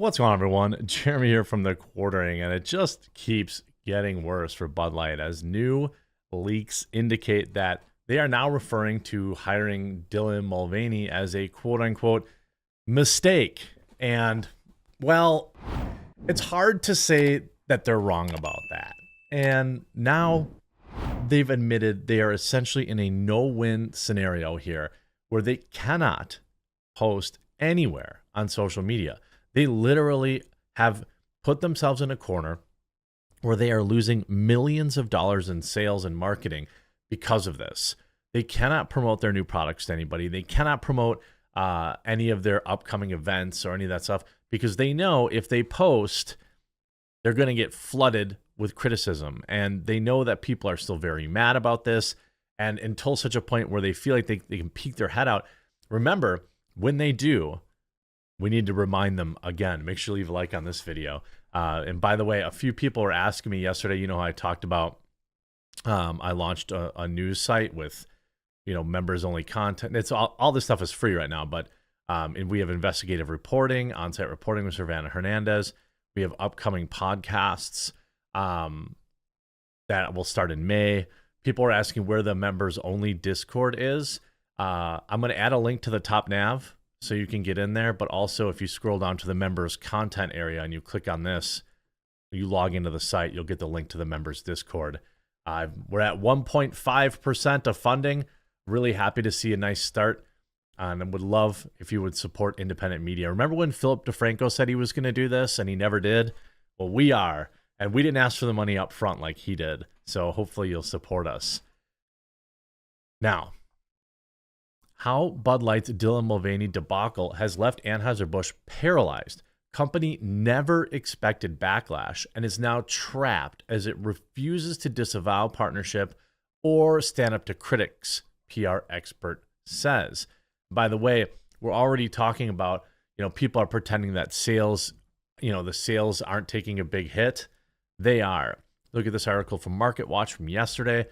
What's going on, everyone? Jeremy here from the Quartering, and it just keeps getting worse for Bud Light as new leaks indicate that they are now referring to hiring Dylan Mulvaney as a quote-unquote mistake. And, well, it's hard to say that they're wrong about that. And now they've admitted they are essentially in a no-win scenario here where they cannot post anywhere on social media. They literally have put themselves in a corner where they are losing millions of dollars in sales and marketing because of this. They cannot promote their new products to anybody. They cannot promote any of their upcoming events or any of that stuff because they know if they post, they're going to get flooded with criticism. And they know that people are still very mad about this. And until such a point where they feel like they can peek their head out, remember, when they do, we need to remind them again. Make sure you leave a like on this video. And by the way, a few people were asking me yesterday, you know, how I talked about, I launched a news site with, you know, members only content. It's all this stuff is free right now, but and we have investigative reporting, on-site reporting with Savannah Hernandez. We have upcoming podcasts that will start in May. People are asking where the members only Discord is. I'm going to add a link to the top nav so you can get in there, but also if you scroll down to the members content area and you click on this, you log into the site, you'll get the link to the members Discord. We're at 1.5% of funding. Really happy to see a nice start, and I would love if you would support independent media. Remember when Philip DeFranco said he was going to do this and he never did? Well, we are, and we didn't ask for the money up front like he did, so hopefully you'll support us. Now, how Bud Light's Dylan Mulvaney debacle has left Anheuser-Busch paralyzed. Company never expected backlash and is now trapped as it refuses to disavow partnership or stand up to critics, PR expert says. By the way, we're already talking about, you know, people are pretending that sales, you know, the sales aren't taking a big hit. They are. Look at this article from Market Watch from yesterday.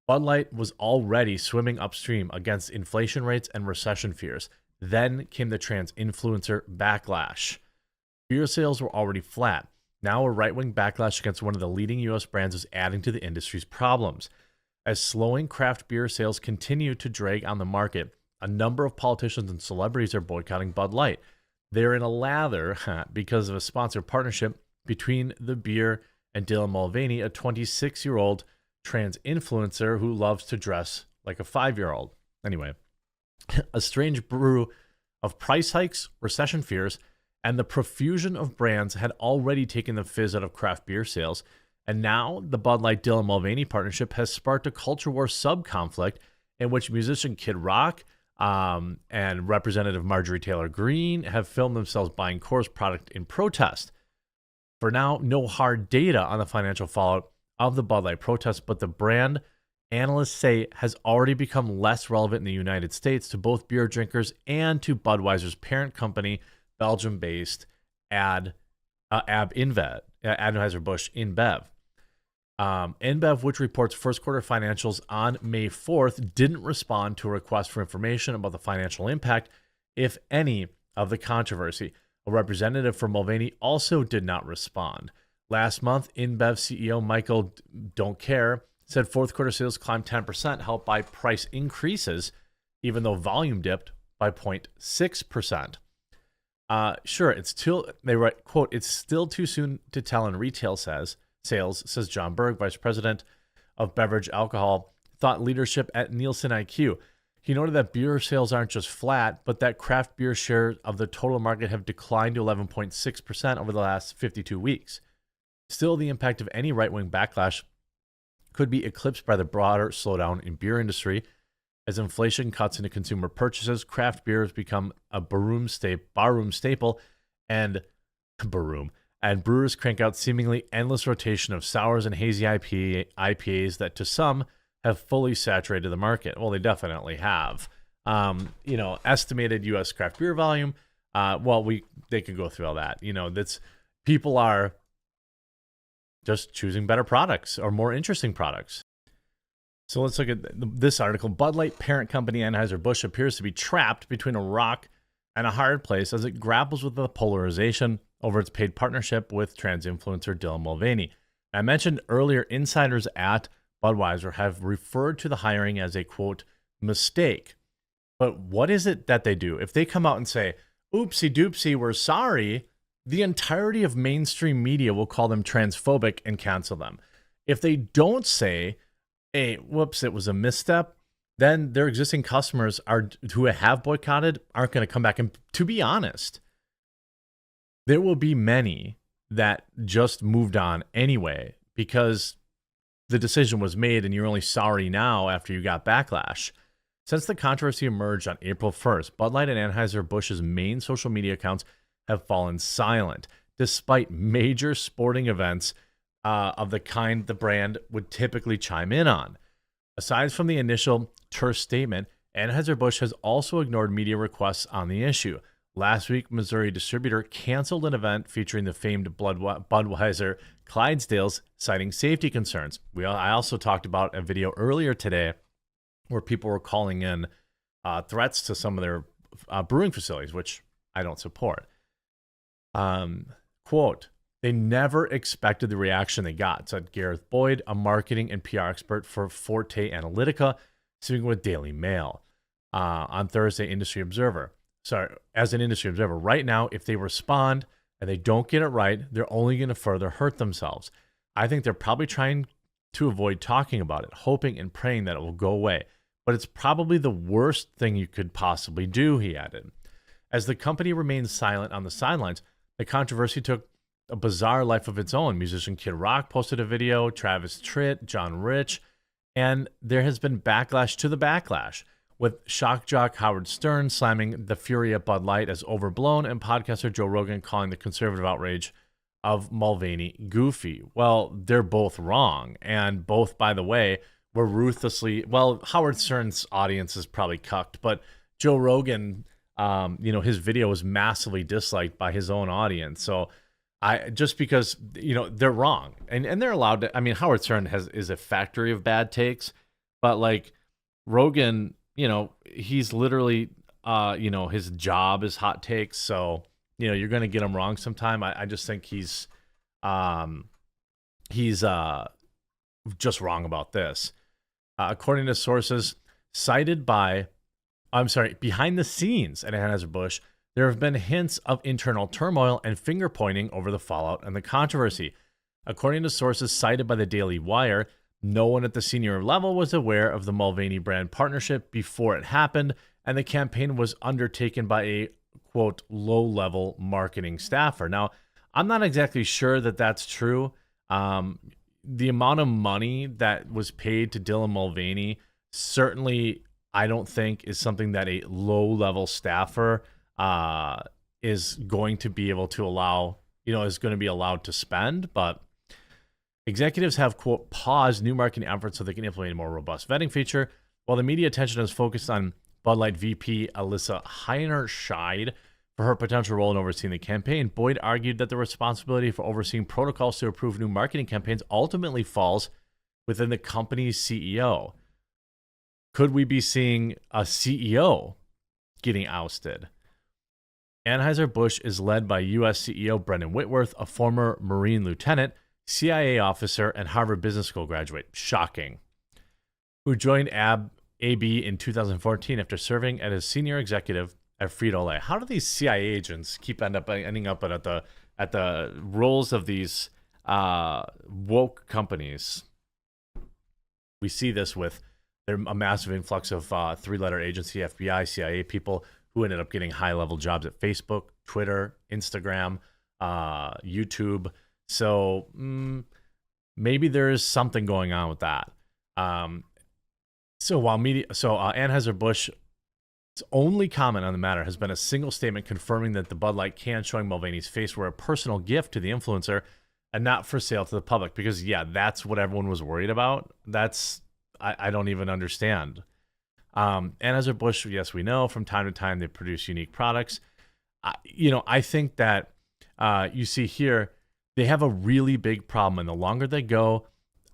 Bud Light was already swimming upstream against inflation rates and recession fears. Then came the trans influencer backlash. Beer sales were already flat. Now a right-wing backlash against one of the leading U.S. brands is adding to the industry's problems. As slowing craft beer sales continue to drag on the market, a number of politicians and celebrities are boycotting Bud Light. They're in a lather because of a sponsored partnership between the beer and Dylan Mulvaney, a 26-year-old trans influencer who loves to dress like a 5-year-old. Anyway, a strange brew of price hikes, recession fears, and the profusion of brands had already taken the fizz out of craft beer sales. And now the Bud Light Dylan Mulvaney partnership has sparked a culture war sub-conflict in which musician Kid Rock and Representative Marjorie Taylor Greene have filmed themselves buying Coors product in protest. For now, no hard data on the financial fallout of the Bud Light protest, but the brand, analysts say, has already become less relevant in the United States to both beer drinkers and to Budweiser's parent company, Belgium-based Anheuser-Busch InBev. InBev, which reports first quarter financials on May 4th, didn't respond to a request for information about the financial impact, if any, of the controversy. A representative for Mulvaney also did not respond. Last month, InBev CEO Michael Don't Care said fourth quarter sales climbed 10%, helped by price increases, even though volume dipped by 0.6%. Sure, it's still, they write, quote, it's still too soon to tell in retail sales, says John Berg, vice president of beverage alcohol, thought leadership at Nielsen IQ. He noted that beer sales aren't just flat, but that craft beer share of the total market have declined to 11.6% over the last 52 weeks. Still, the impact of any right-wing backlash could be eclipsed by the broader slowdown in beer industry. As inflation cuts into consumer purchases, craft beer has become a barroom staple, and brewers crank out seemingly endless rotation of sours and hazy IPAs that to some have fully saturated the market. Well, they definitely have. You know, estimated U.S. craft beer volume. They could go through all that. You know, people are just choosing better products or more interesting products. So let's look at this article. Bud Light parent company Anheuser-Busch appears to be trapped between a rock and a hard place as it grapples with the polarization over its paid partnership with trans influencer Dylan Mulvaney. I mentioned earlier, insiders at Budweiser have referred to the hiring as a, quote, mistake. But what is it that they do? If they come out and say, oopsie doopsie, we're sorry, the entirety of mainstream media will call them transphobic and cancel them. If they don't say, hey, whoops, it was a misstep, then their existing customers who have boycotted aren't going to come back. And to be honest, there will be many that just moved on anyway because the decision was made and you're only sorry now after you got backlash. Since the controversy emerged on April 1st, Bud Light and Anheuser-Busch's main social media accounts have fallen silent, despite major sporting events of the kind the brand would typically chime in on. Aside from the initial terse statement, Anheuser-Busch has also ignored media requests on the issue. Last week, Missouri distributor canceled an event featuring the famed Budweiser Clydesdales, citing safety concerns. I also talked about a video earlier today where people were calling in threats to some of their brewing facilities, which I don't support. Quote, they never expected the reaction they got, said Gareth Boyd, a marketing and PR expert for Forte Analytica, speaking with Daily Mail on Thursday, Industry Observer. As an industry observer, right now, if they respond and they don't get it right, they're only going to further hurt themselves. I think they're probably trying to avoid talking about it, hoping and praying that it will go away. But it's probably the worst thing you could possibly do, he added. As the company remains silent on the sidelines, the controversy took a bizarre life of its own. Musician Kid Rock posted a video, Travis Tritt, John Rich, and there has been backlash to the backlash, with shock jock Howard Stern slamming the fury at Bud Light as overblown and podcaster Joe Rogan calling the conservative outrage of Mulvaney goofy. Well, they're both wrong. And both, by the way, were ruthlessly, well, Howard Stern's audience is probably cucked, but Joe Rogan, his video was massively disliked by his own audience. So just because, they're wrong and they're allowed to, Howard Stern is a factory of bad takes, but like Rogan, he's literally, his job is hot takes. So, you're going to get him wrong sometime. I just think he's just wrong about this. According to sources cited behind the scenes at Anheuser-Busch, there have been hints of internal turmoil and finger pointing over the fallout and the controversy. According to sources cited by the Daily Wire, no one at the senior level was aware of the Mulvaney brand partnership before it happened, and the campaign was undertaken by a, quote, low-level marketing staffer. Now, I'm not exactly sure that that's true. The amount of money that was paid to Dylan Mulvaney certainly, I don't think, is something that a low-level staffer is going to be able to allow, is going to be allowed to spend, but executives have, quote, paused new marketing efforts so they can implement a more robust vetting feature. While the media attention is focused on Bud Light VP Alyssa Heinerscheid for her potential role in overseeing the campaign, Boyd argued that the responsibility for overseeing protocols to approve new marketing campaigns ultimately falls within the company's CEO. Could we be seeing a CEO getting ousted? Anheuser-Busch is led by U.S. CEO Brendan Whitworth, a former Marine lieutenant, CIA officer, and Harvard Business School graduate, shocking, who joined AB in 2014 after serving as a senior executive at Frito-Lay. How do these CIA agents keep ending up at the roles of these woke companies? We see this with a massive influx of three-letter agency, FBI, CIA people who ended up getting high-level jobs at Facebook, Twitter, Instagram, YouTube. So maybe there is something going on with that. Anheuser-Busch's only comment on the matter has been a single statement confirming that the Bud Light can showing Mulvaney's face were a personal gift to the influencer and not for sale to the public. Because, yeah, that's what everyone was worried about. I don't even understand. Anheuser-Busch, yes, we know from time to time they produce unique products. I think that you see here, they have a really big problem, and the longer they go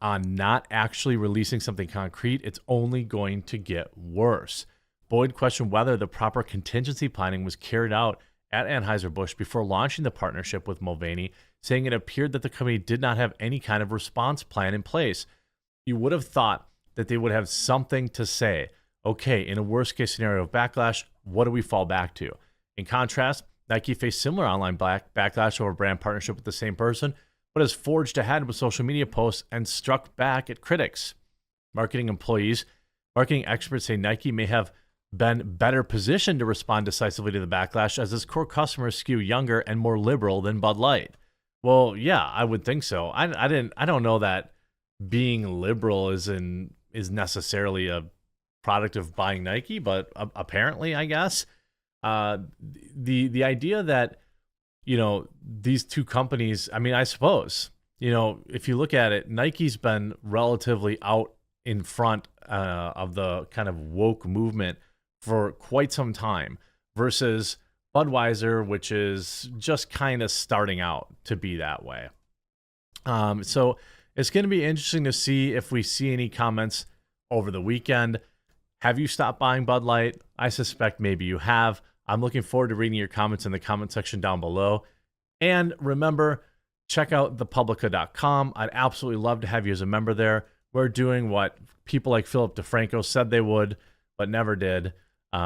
on not actually releasing something concrete, it's only going to get worse. Boyd questioned whether the proper contingency planning was carried out at Anheuser-Busch before launching the partnership with Mulvaney, saying it appeared that the company did not have any kind of response plan in place. You would have thought that they would have something to say. Okay, in a worst case scenario of backlash, what do we fall back to? In contrast, Nike faced similar online backlash over brand partnership with the same person, but has forged ahead with social media posts and struck back at critics. Marketing experts say Nike may have been better positioned to respond decisively to the backlash as its core customers skew younger and more liberal than Bud Light. Well, yeah, I would think so. I don't know that being liberal is necessarily a product of buying Nike, but apparently, I guess. The idea that, these two companies, I mean, I suppose, if you look at it, Nike's been relatively out in front of the kind of woke movement for quite some time versus Budweiser, which is just kind of starting out to be that way. So it's going to be interesting to see if we see any comments over the weekend. Have you stopped buying Bud Light? I suspect maybe you have. I'm looking forward to reading your comments in the comment section down below. And remember, check out thepublica.com. I'd absolutely love to have you as a member there. We're doing what people like Philip DeFranco said they would, but never did. We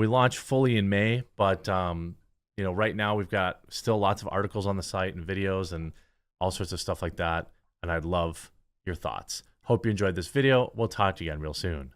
launched fully in May, but right now we've got still lots of articles on the site and videos and all sorts of stuff like that. And I'd love your thoughts. Hope you enjoyed this video. We'll talk to you again real soon.